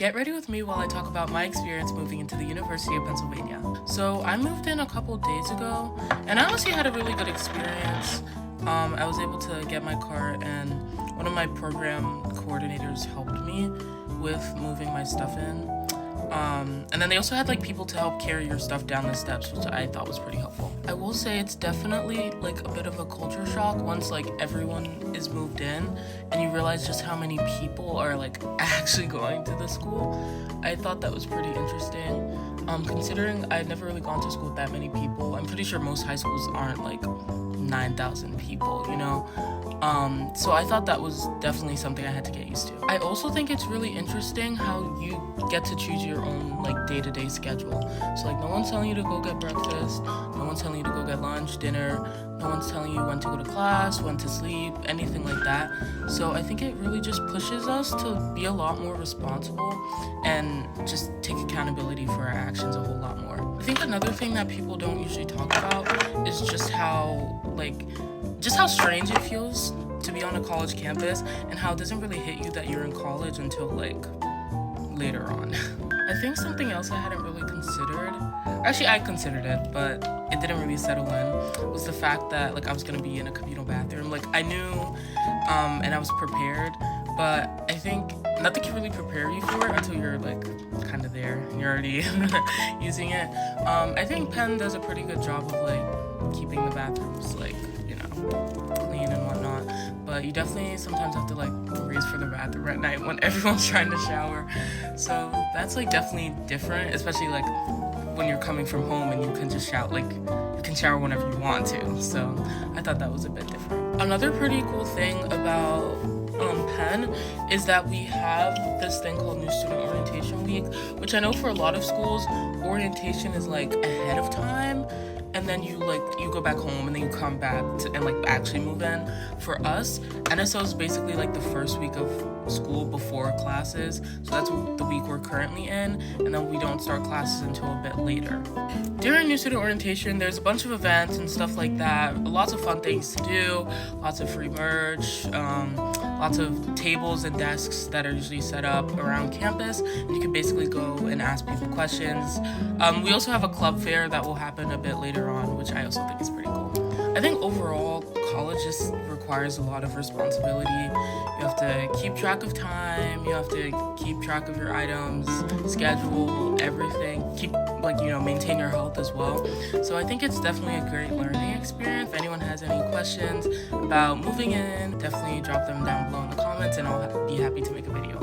Get ready with me while I talk about my experience moving into the University of Pennsylvania. So I moved in a couple days ago, and I honestly had a really good experience. I was able to get my car, and one of my program coordinators helped me with moving my stuff in. And then they also had like people to help carry your stuff down the steps, which I thought was pretty helpful. I will say it's definitely like a bit of a culture shock once like everyone is moved in and you realize just how many people are like actually going to the school. I thought that was pretty interesting. Considering I'd never really gone to school with that many people. I'm pretty sure most high schools aren't like 9,000 people, you know? So I thought that was definitely something I had to get used to. I also think it's really interesting how you get to choose your own like day-to-day schedule. So like no one's telling you to go get breakfast, no one's telling you to go get lunch, dinner, no one's telling you when to go to class, when to sleep, anything like that. So I think it really just pushes us to be a lot more responsible and just take accountability for our actions a whole lot more. I think another thing that people don't usually talk about is just how strange it feels to be on a college campus and how it doesn't really hit you that you're in college until like later on. I think something else I hadn't really considered, actually I considered it, but it didn't really settle in, was the fact that like I was gonna be in a communal bathroom. Like I knew and I was prepared, but I think nothing can really prepare you for it until you're like kind of there and you're already using it. I think Penn does a pretty good job of like keeping the bathrooms like, you know, clean and whatnot, but you definitely sometimes have to like race for the bathroom at night when everyone's trying to shower. So that's like definitely different, especially like when you're coming from home and you can just shout, like you can shower whenever you want to. So I thought that was a bit different. Another pretty cool thing about Penn is that we have this thing called New Student Orientation Week, which I know for a lot of schools orientation is like ahead of time, and then you go back home and then you come back and like actually move in. For us, NSO is basically like the first week of school before classes, so that's the week we're currently in, and then we don't start classes until a bit later. During New Student Orientation, there's a bunch of events and stuff like that, lots of fun things to do, lots of free merch, lots of tables and desks that are usually set up around campus, and you can basically go and ask people questions. We also have a club fair that will happen a bit later on, which I also think is pretty cool. I think overall, college just requires a lot of responsibility. You have to keep track of time, you have to keep track of your items, schedule, everything, maintain your health as well. So I think it's definitely a great learning experience. If anyone has any questions about moving in, definitely drop them down below in the comments and I'll be happy to make a video.